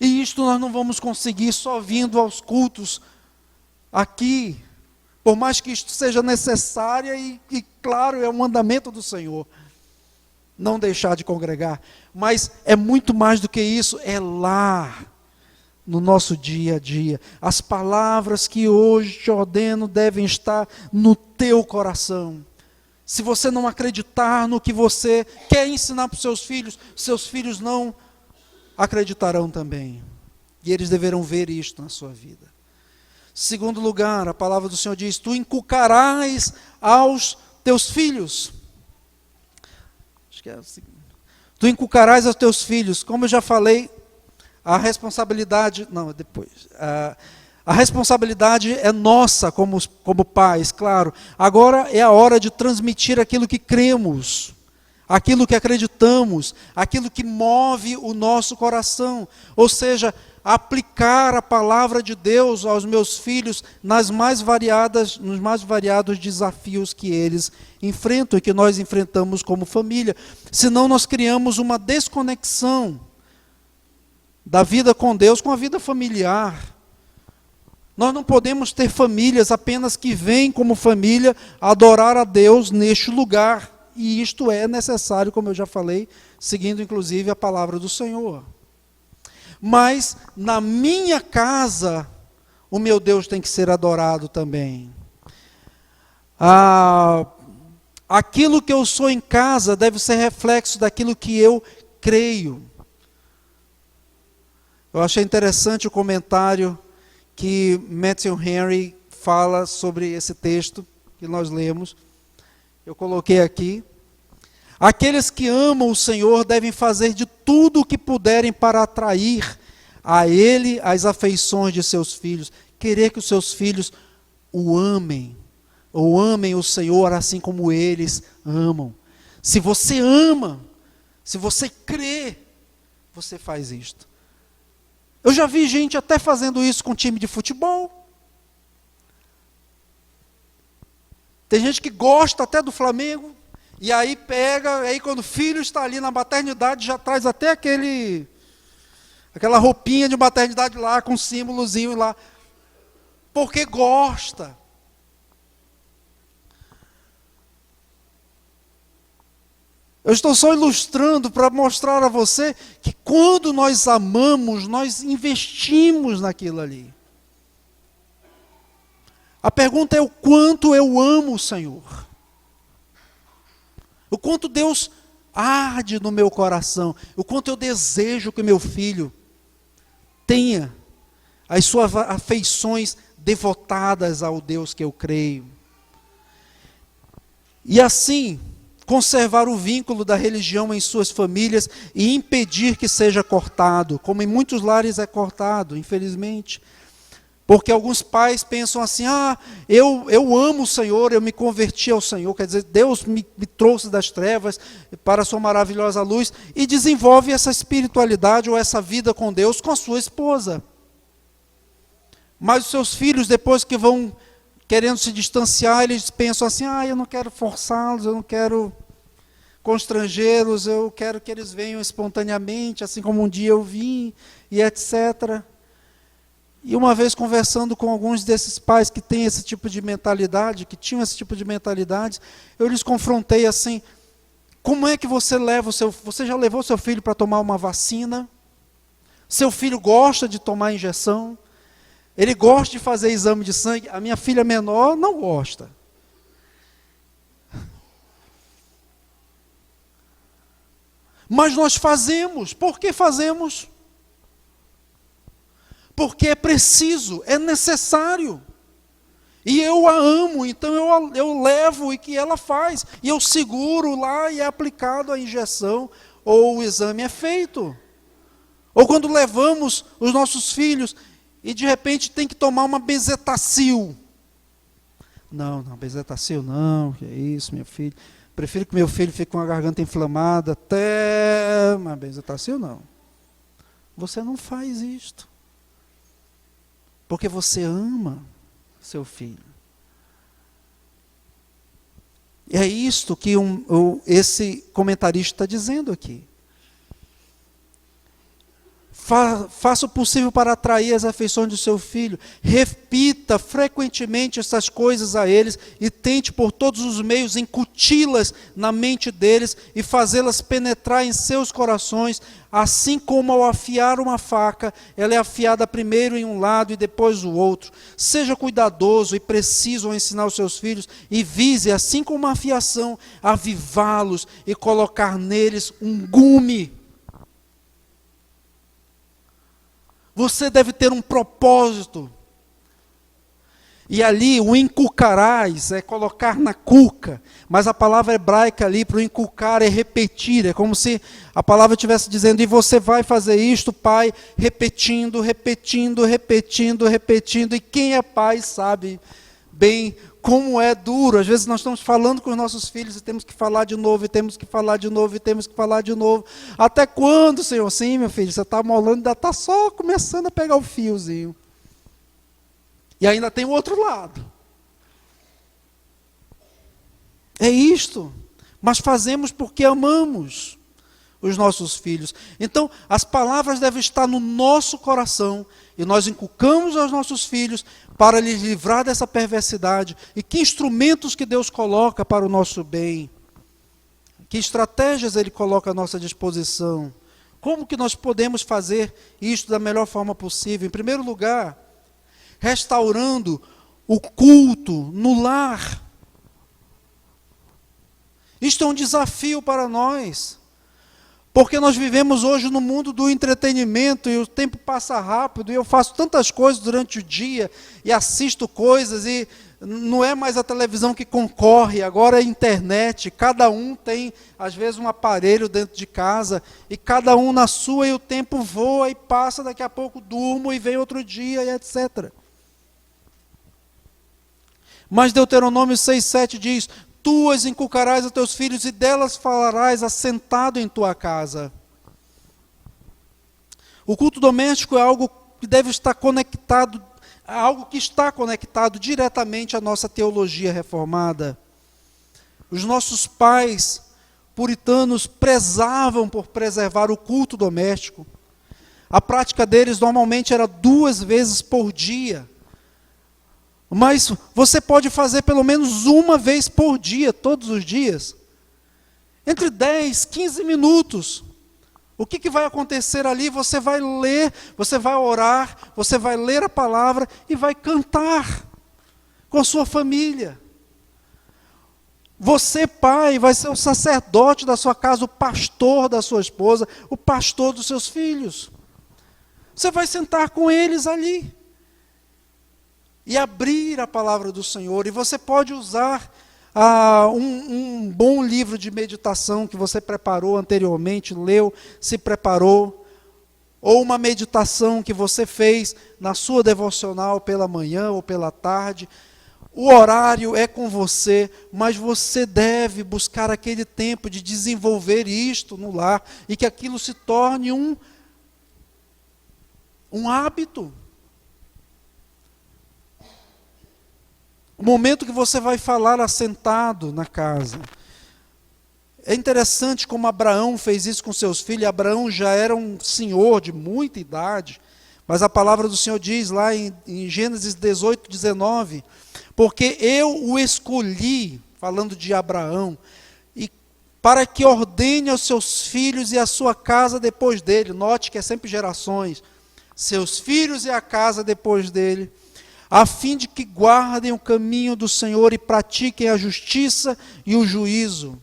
E isto nós não vamos conseguir só vindo aos cultos aqui, por mais que isto seja necessário e claro, é um mandamento do Senhor, não deixar de congregar, mas é muito mais do que isso, é lá, no nosso dia a dia. As palavras que hoje te ordeno devem estar no teu coração. Se você não acreditar no que você quer ensinar para os seus filhos não acreditarão também, e eles deverão ver isto na sua vida. Segundo lugar, a palavra do Senhor diz: tu inculcarás aos teus filhos. Acho que é o segundo. Tu inculcarás aos teus filhos. Como eu já falei, a responsabilidade... Não, depois. A responsabilidade é nossa como pais, claro. Agora é a hora de transmitir aquilo que cremos, aquilo que acreditamos, aquilo que move o nosso coração. Ou seja, aplicar a palavra de Deus aos meus filhos nos mais variados desafios que eles enfrentam e que nós enfrentamos como família. Senão nós criamos uma desconexão da vida com Deus com a vida familiar. Nós não podemos ter famílias apenas que vêm como família adorar a Deus neste lugar. E isto é necessário, como eu já falei, seguindo inclusive a palavra do Senhor. Mas na minha casa, o meu Deus tem que ser adorado também. Aquilo que eu sou em casa deve ser reflexo daquilo que eu creio. Eu achei interessante o comentário que Matthew Henry fala sobre esse texto que nós lemos. Eu coloquei aqui. Aqueles que amam o Senhor devem fazer de tudo o que puderem para atrair a Ele as afeições de seus filhos. Querer que os seus filhos o amem, ou amem o Senhor assim como eles amam. Se você ama, se você crê, você faz isto. Eu já vi gente até fazendo isso com time de futebol. Tem gente que gosta até do Flamengo, e aí pega, aí quando o filho está ali na maternidade, já traz até aquela roupinha de maternidade lá, com um símbolozinho lá, porque gosta. Eu estou só ilustrando para mostrar a você que quando nós amamos, nós investimos naquilo ali. A pergunta é o quanto eu amo o Senhor. O quanto Deus arde no meu coração. O quanto eu desejo que meu filho tenha as suas afeições devotadas ao Deus que eu creio. E assim, conservar o vínculo da religião em suas famílias e impedir que seja cortado, como em muitos lares é cortado, infelizmente. Porque alguns pais pensam assim: eu amo o Senhor, eu me converti ao Senhor, quer dizer, Deus me trouxe das trevas para a sua maravilhosa luz, e desenvolve essa espiritualidade ou essa vida com Deus com a sua esposa. Mas os seus filhos, depois que vão querendo se distanciar, eles pensam assim: eu não quero forçá-los, eu não quero constrangê-los, eu quero que eles venham espontaneamente, assim como um dia eu vim, e etc. E uma vez conversando com alguns desses pais que têm esse tipo de mentalidade, que tinham esse tipo de mentalidade, eu lhes confrontei assim: como é que você você já levou seu filho para tomar uma vacina? Seu filho gosta de tomar injeção? Ele gosta de fazer exame de sangue? A minha filha menor não gosta. Mas nós fazemos. Por que fazemos? Porque é preciso, é necessário. E eu a amo, então eu levo e que ela faz. E eu seguro lá e é aplicado a injeção, ou o exame é feito. Ou quando levamos os nossos filhos, e de repente tem que tomar uma bezetacil. Não, bezetacil não, que é isso, meu filho. Prefiro que meu filho fique com a garganta inflamada até... Mas bezetacil não. Você não faz isto. Porque você ama seu filho. E é isto que esse comentarista está dizendo aqui. Faça o possível para atrair as afeições do seu filho. Repita frequentemente essas coisas a eles e tente por todos os meios incuti-las na mente deles e fazê-las penetrar em seus corações, assim como ao afiar uma faca, ela é afiada primeiro em um lado e depois o outro. Seja cuidadoso e preciso ao ensinar os seus filhos e vise, assim como uma afiação, avivá-los e colocar neles um gume. Você deve ter um propósito. E ali, o inculcarás é colocar na cuca. Mas a palavra hebraica ali para o inculcar é repetir. É como se a palavra estivesse dizendo, e você vai fazer isto, pai, repetindo, repetindo, repetindo, repetindo. E quem é pai sabe bem como é duro. Às vezes nós estamos falando com os nossos filhos e temos que falar de novo, e temos que falar de novo, e temos que falar de novo. Até quando, Senhor? Sim, meu filho, você está molando, ainda está só começando a pegar o fiozinho. E ainda tem o outro lado. É isto. Mas fazemos porque amamos os nossos filhos. Então, as palavras devem estar no nosso coração, e nós inculcamos aos nossos filhos para lhes livrar dessa perversidade. E que instrumentos que Deus coloca para o nosso bem? Que estratégias Ele coloca à nossa disposição? Como que nós podemos fazer isto da melhor forma possível? Em primeiro lugar, restaurando o culto no lar. Isto é um desafio para nós. Porque nós vivemos hoje no mundo do entretenimento e o tempo passa rápido e eu faço tantas coisas durante o dia e assisto coisas e não é mais a televisão que concorre, agora é a internet. Cada um tem, às vezes, um aparelho dentro de casa e cada um na sua e o tempo voa e passa, daqui a pouco durmo e vem outro dia e etc. Mas Deuteronômio 6,7 diz, tu as inculcarás a teus filhos e delas falarás assentado em tua casa. O culto doméstico é algo que deve estar conectado, algo que está conectado diretamente à nossa teologia reformada. Os nossos pais puritanos prezavam por preservar o culto doméstico. A prática deles normalmente era 2 vezes por dia. Mas você pode fazer pelo menos 1 vez por dia, todos os dias. Entre 10, 15 minutos. O que vai acontecer ali? Você vai ler, você vai orar, você vai ler a palavra e vai cantar com a sua família. Você, pai, vai ser o sacerdote da sua casa, o pastor da sua esposa, o pastor dos seus filhos. Você vai sentar com eles ali e abrir a palavra do Senhor. E você pode usar um bom livro de meditação que você preparou anteriormente, leu, se preparou, ou uma meditação que você fez na sua devocional pela manhã ou pela tarde. O horário é com você, mas você deve buscar aquele tempo de desenvolver isto no lar e que aquilo se torne um hábito. O momento que você vai falar assentado na casa. É interessante como Abraão fez isso com seus filhos. Abraão já era um senhor de muita idade, mas a palavra do Senhor diz lá em Gênesis 18, 19, porque eu o escolhi, falando de Abraão, e para que ordene aos seus filhos e a sua casa depois dele. Note que é sempre gerações. Seus filhos e a casa depois dele, a fim de que guardem o caminho do Senhor e pratiquem a justiça e o juízo.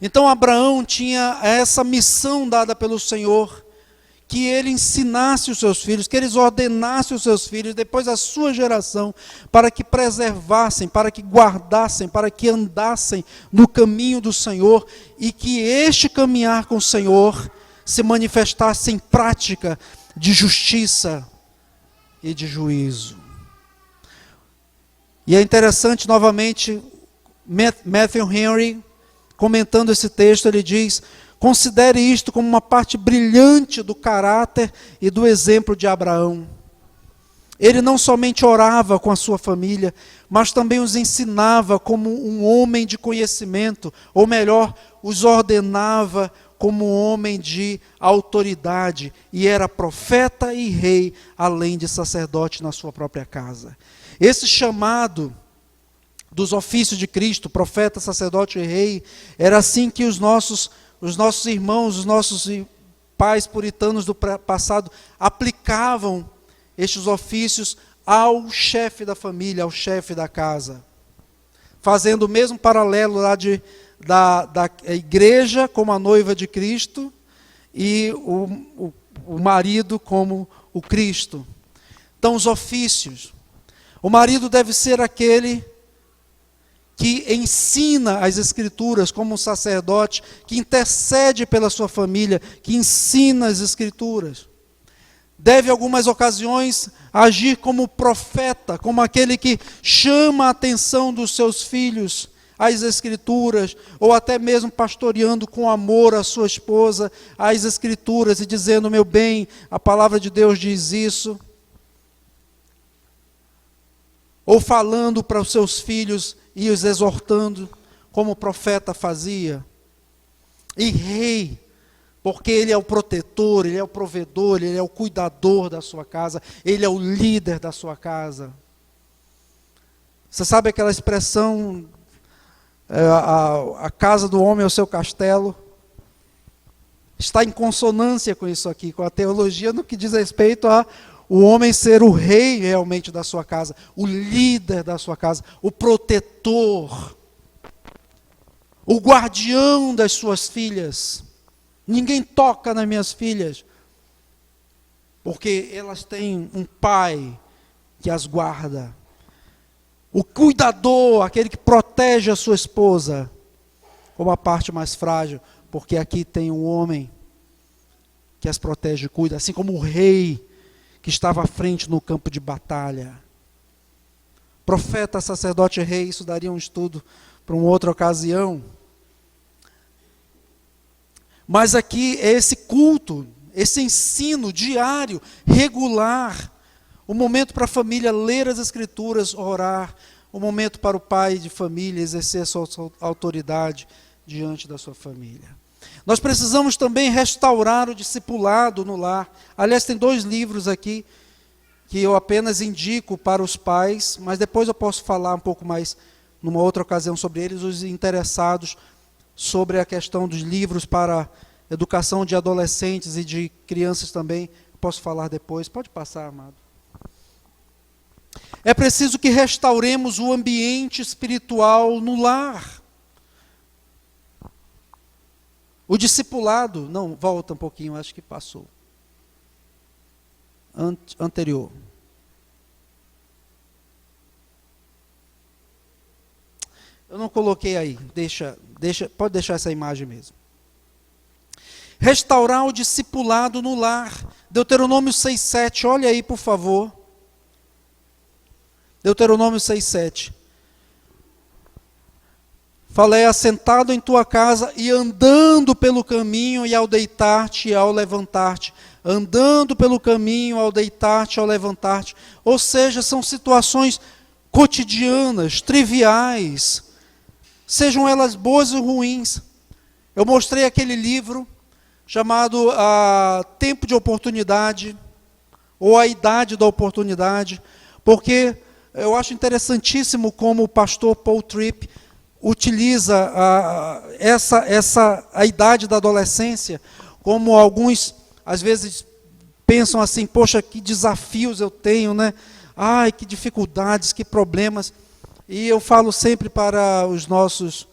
Então Abraão tinha essa missão dada pelo Senhor, que ele ensinasse os seus filhos, que eles ordenassem os seus filhos, depois a sua geração, para que preservassem, para que guardassem, para que andassem no caminho do Senhor, e que este caminhar com o Senhor se manifestasse em prática de justiça e de juízo. E é interessante, novamente, Matthew Henry, comentando esse texto, ele diz: considere isto como uma parte brilhante do caráter e do exemplo de Abraão. Ele não somente orava com a sua família, mas também os ensinava como um homem de conhecimento, ou melhor, os ordenava como um homem de autoridade, e era profeta e rei, além de sacerdote na sua própria casa. Esse chamado dos ofícios de Cristo, profeta, sacerdote e rei, era assim que os nossos irmãos, os nossos pais puritanos do passado aplicavam estes ofícios ao chefe da família, ao chefe da casa, fazendo o mesmo paralelo lá da igreja como a noiva de Cristo e o marido como o Cristo. Então, os ofícios. O marido deve ser aquele que ensina as Escrituras, como um sacerdote, que intercede pela sua família, que ensina as Escrituras. Deve, em algumas ocasiões, agir como profeta, como aquele que chama a atenção dos seus filhos às Escrituras, ou até mesmo pastoreando com amor a sua esposa às Escrituras e dizendo: meu bem, a palavra de Deus diz isso. Ou falando para os seus filhos e os exortando, como o profeta fazia. E rei, porque ele é o protetor, ele é o provedor, ele é o cuidador da sua casa, ele é o líder da sua casa. Você sabe aquela expressão, a casa do homem é o seu castelo? Está em consonância com isso aqui, com a teologia no que diz respeito a o homem ser o rei realmente da sua casa, o líder da sua casa, o protetor, o guardião das suas filhas. Ninguém toca nas minhas filhas, porque elas têm um pai que as guarda. O cuidador, aquele que protege a sua esposa, como a parte mais frágil, porque aqui tem um homem que as protege e cuida, assim como o rei que estava à frente no campo de batalha. Profeta, sacerdote e rei, isso daria um estudo para uma outra ocasião. Mas aqui é esse culto, esse ensino diário, regular, o momento para a família ler as Escrituras, orar, o momento para o pai de família exercer a sua autoridade diante da sua família. Nós precisamos também restaurar o discipulado no lar. Aliás, tem 2 livros aqui que eu apenas indico para os pais, mas depois eu posso falar um pouco mais, numa outra ocasião, sobre eles, os interessados sobre a questão dos livros para educação de adolescentes e de crianças também. Posso falar depois. Pode passar, amado. É preciso que restauremos o ambiente espiritual no lar. O discipulado, não, volta um pouquinho, acho que passou. Anterior. Eu não coloquei aí, pode deixar essa imagem mesmo. Restaurar o discipulado no lar. Deuteronômio 6,7, olha aí por favor. Deuteronômio 6,7. Falei, assentado em tua casa e andando pelo caminho e ao deitar-te e ao levantar-te. Andando pelo caminho, ao deitar-te e ao levantar-te. Ou seja, são situações cotidianas, triviais, sejam elas boas ou ruins. Eu mostrei aquele livro chamado Tempo de Oportunidade, ou A Idade da Oportunidade, porque eu acho interessantíssimo como o pastor Paul Tripp utiliza a idade da adolescência, como alguns, às vezes, pensam assim, poxa, que desafios eu tenho, né? Ai, que dificuldades, que problemas. E eu falo sempre para os nossos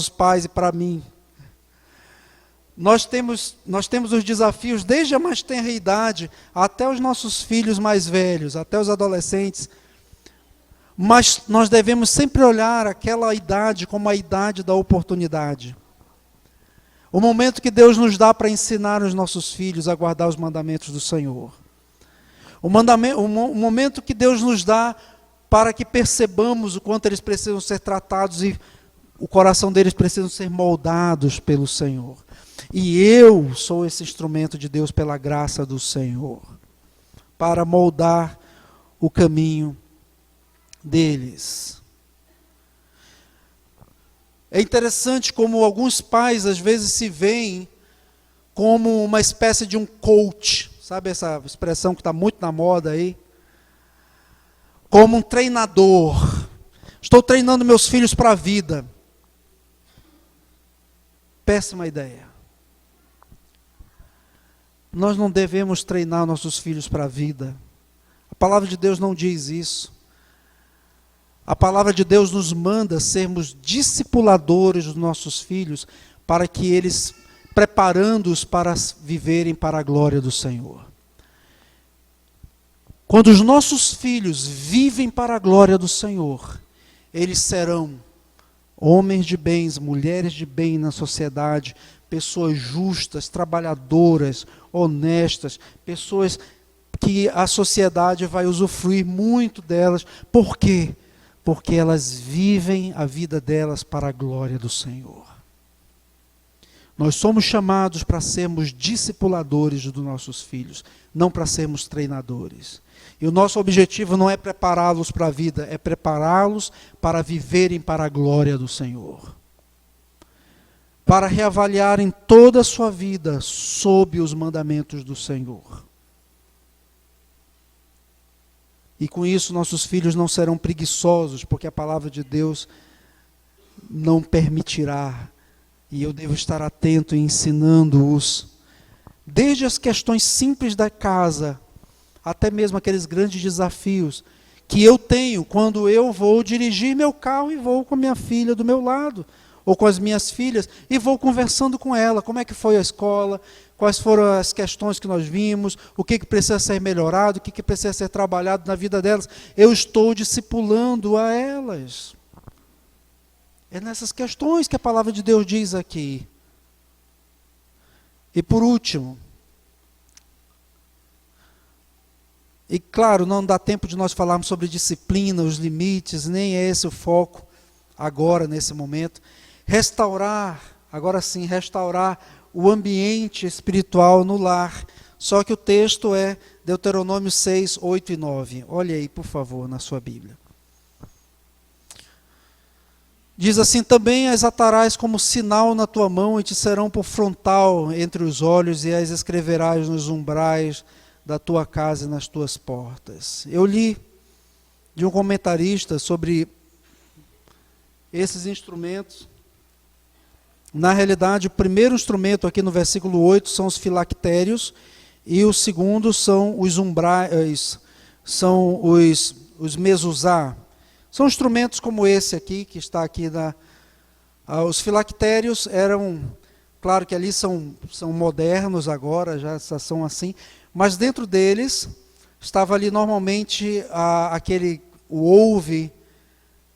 pais e para mim. Nós temos os desafios desde a mais tenra idade, até os nossos filhos mais velhos, até os adolescentes. Mas nós devemos sempre olhar aquela idade como a idade da oportunidade. O momento que Deus nos dá para ensinar os nossos filhos a guardar os mandamentos do Senhor. O momento que Deus nos dá para que percebamos o quanto eles precisam ser tratados e o coração deles precisa ser moldados pelo Senhor. E eu sou esse instrumento de Deus pela graça do Senhor, para moldar o caminho deles. É interessante como alguns pais às vezes se veem como uma espécie de um coach, sabe essa expressão que está muito na moda aí? Como um treinador. Estou treinando meus filhos para a vida. Péssima ideia. Nós não devemos treinar nossos filhos para a vida. A palavra de Deus não diz isso. A palavra de Deus nos manda sermos discipuladores dos nossos filhos para que eles, preparando-os para viverem para a glória do Senhor. Quando os nossos filhos vivem para a glória do Senhor, eles serão homens de bens, mulheres de bem na sociedade, pessoas justas, trabalhadoras, honestas, pessoas que a sociedade vai usufruir muito delas. Por quê? Porque elas vivem a vida delas para a glória do Senhor. Nós somos chamados para sermos discipuladores dos nossos filhos, não para sermos treinadores. E o nosso objetivo não é prepará-los para a vida, é prepará-los para viverem para a glória do Senhor. Para reavaliarem toda a sua vida sob os mandamentos do Senhor. E com isso nossos filhos não serão preguiçosos, porque a palavra de Deus não permitirá. E eu devo estar atento e ensinando-os, desde as questões simples da casa, até mesmo aqueles grandes desafios que eu tenho quando eu vou dirigir meu carro e vou com a minha filha do meu lado, ou com as minhas filhas, e vou conversando com ela, como é que foi a escola, quais foram as questões que nós vimos, o que precisa ser melhorado, o que precisa ser trabalhado na vida delas. Eu estou discipulando a elas. É nessas questões que a palavra de Deus diz aqui. E por último, e claro, não dá tempo de nós falarmos sobre disciplina, os limites, nem é esse o foco agora, nesse momento. Restaurar, agora sim, restaurar o ambiente espiritual no lar. Só que o texto é Deuteronômio 6, 8 e 9. Olha aí, por favor, na sua Bíblia. Diz assim: também as atarás como sinal na tua mão e te serão por frontal entre os olhos e as escreverás nos umbrais da tua casa e nas tuas portas. Eu li de um comentarista sobre esses instrumentos. Na realidade, o primeiro instrumento aqui no versículo 8 são os filactérios e o segundo são os umbrais, são os mezuzá. São instrumentos como esse aqui, que está aqui. Os filactérios eram, claro que ali são modernos agora, já são assim, mas dentro deles estava ali normalmente o ouve,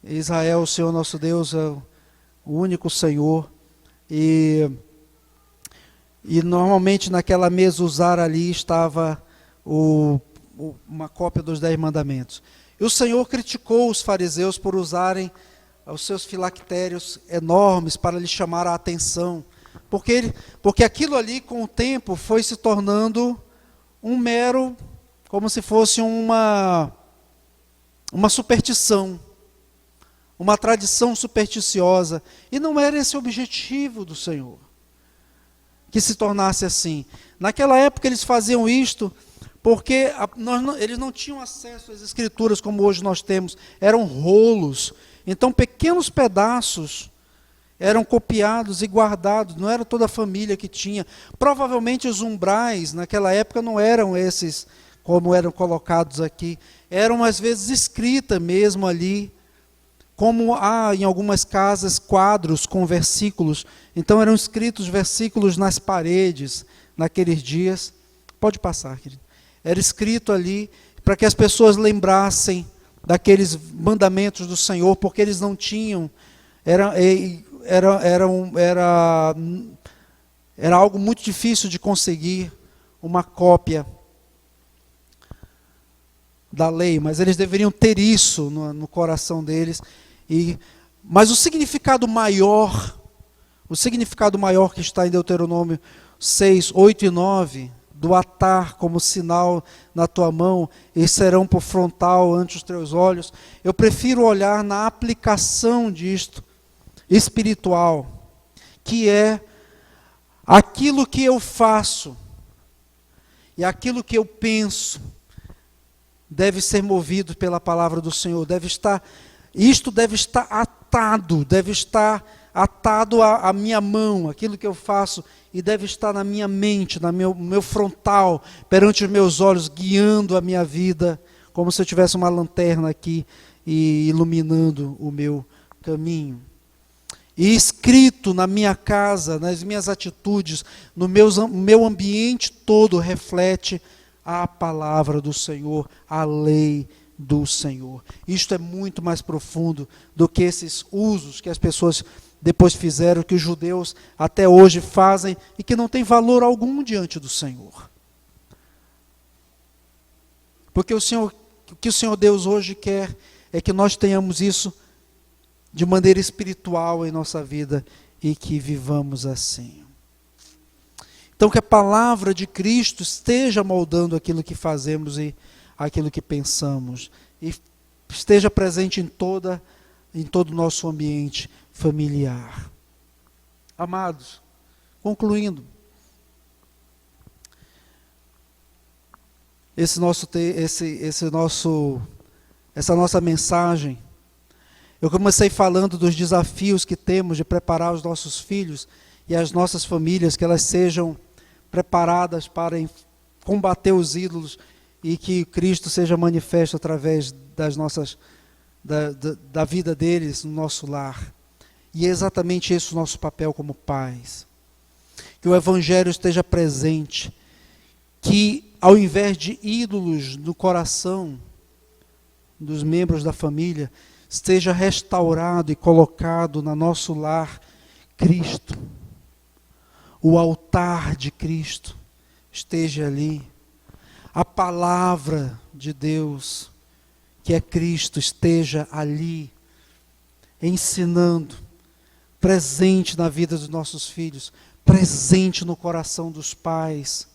Israel, o Senhor nosso Deus, é o único Senhor. E normalmente naquela mezuzá ali estava uma cópia dos 10 mandamentos. E o Senhor criticou os fariseus por usarem os seus filactérios enormes para lhes chamar a atenção. Porque aquilo ali, com o tempo, foi se tornando um mero, como se fosse uma superstição, uma tradição supersticiosa. E não era esse o objetivo do Senhor, que se tornasse assim. Naquela época eles faziam isto porque eles não tinham acesso às escrituras como hoje nós temos, eram rolos. Então pequenos pedaços eram copiados e guardados, não era toda a família que tinha. Provavelmente os umbrais naquela época não eram esses como eram colocados aqui, eram às vezes escritas mesmo ali, como há em algumas casas quadros com versículos. Então eram escritos versículos nas paredes naqueles dias. Pode passar, querido. Era escrito ali para que as pessoas lembrassem daqueles mandamentos do Senhor, porque eles não tinham, era algo muito difícil de conseguir uma cópia da lei, mas eles deveriam ter isso no coração deles. Mas o significado maior que está em Deuteronômio 6, 8 e 9, do atar como sinal na tua mão, e serão por frontal ante os teus olhos, eu prefiro olhar na aplicação disto espiritual, que é aquilo que eu faço e aquilo que eu penso deve ser movido pela palavra do Senhor, isto deve estar atado à minha mão, aquilo que eu faço, e deve estar na minha mente, no meu frontal, perante os meus olhos, guiando a minha vida, como se eu tivesse uma lanterna aqui e iluminando o meu caminho. E escrito na minha casa, nas minhas atitudes, no meu ambiente todo reflete a palavra do Senhor, a lei do Senhor. Isto é muito mais profundo do que esses usos que as pessoas depois fizeram, que os judeus até hoje fazem e que não tem valor algum diante do Senhor. Porque o que o Senhor Deus hoje quer é que nós tenhamos isso de maneira espiritual em nossa vida e que vivamos assim. Então, que a palavra de Cristo esteja moldando aquilo que fazemos e aquilo que pensamos, e esteja presente em todo o nosso ambiente familiar. Amados, concluindo, essa nossa mensagem, eu comecei falando dos desafios que temos de preparar os nossos filhos e as nossas famílias, que elas sejam preparadas para combater os ídolos e que Cristo seja manifesto através da vida deles no nosso lar. E é exatamente esse o nosso papel como pais. Que o Evangelho esteja presente, que ao invés de ídolos no coração dos membros da família, esteja restaurado e colocado no nosso lar Cristo. O altar de Cristo esteja ali. A palavra de Deus, que é Cristo, esteja ali, ensinando, presente na vida dos nossos filhos, presente no coração dos pais.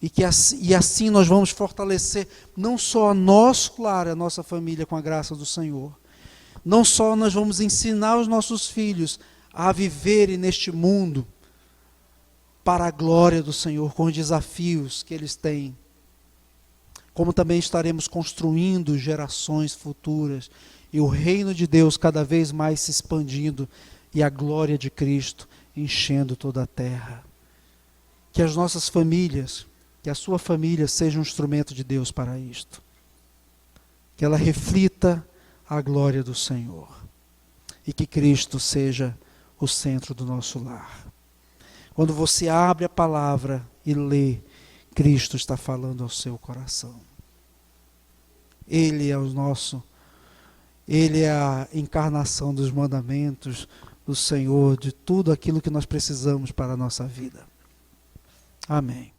E assim nós vamos fortalecer não só nosso lar, a nossa família com a graça do Senhor. Não só nós vamos ensinar os nossos filhos a viverem neste mundo para a glória do Senhor, com os desafios que eles têm, como também estaremos construindo gerações futuras e o reino de Deus cada vez mais se expandindo e a glória de Cristo enchendo toda a terra. Que as nossas famílias, que a sua família seja um instrumento de Deus para isto. Que ela reflita a glória do Senhor. E que Cristo seja o centro do nosso lar. Quando você abre a palavra e lê, Cristo está falando ao seu coração. Ele é a encarnação dos mandamentos do Senhor, de tudo aquilo que nós precisamos para a nossa vida. Amém.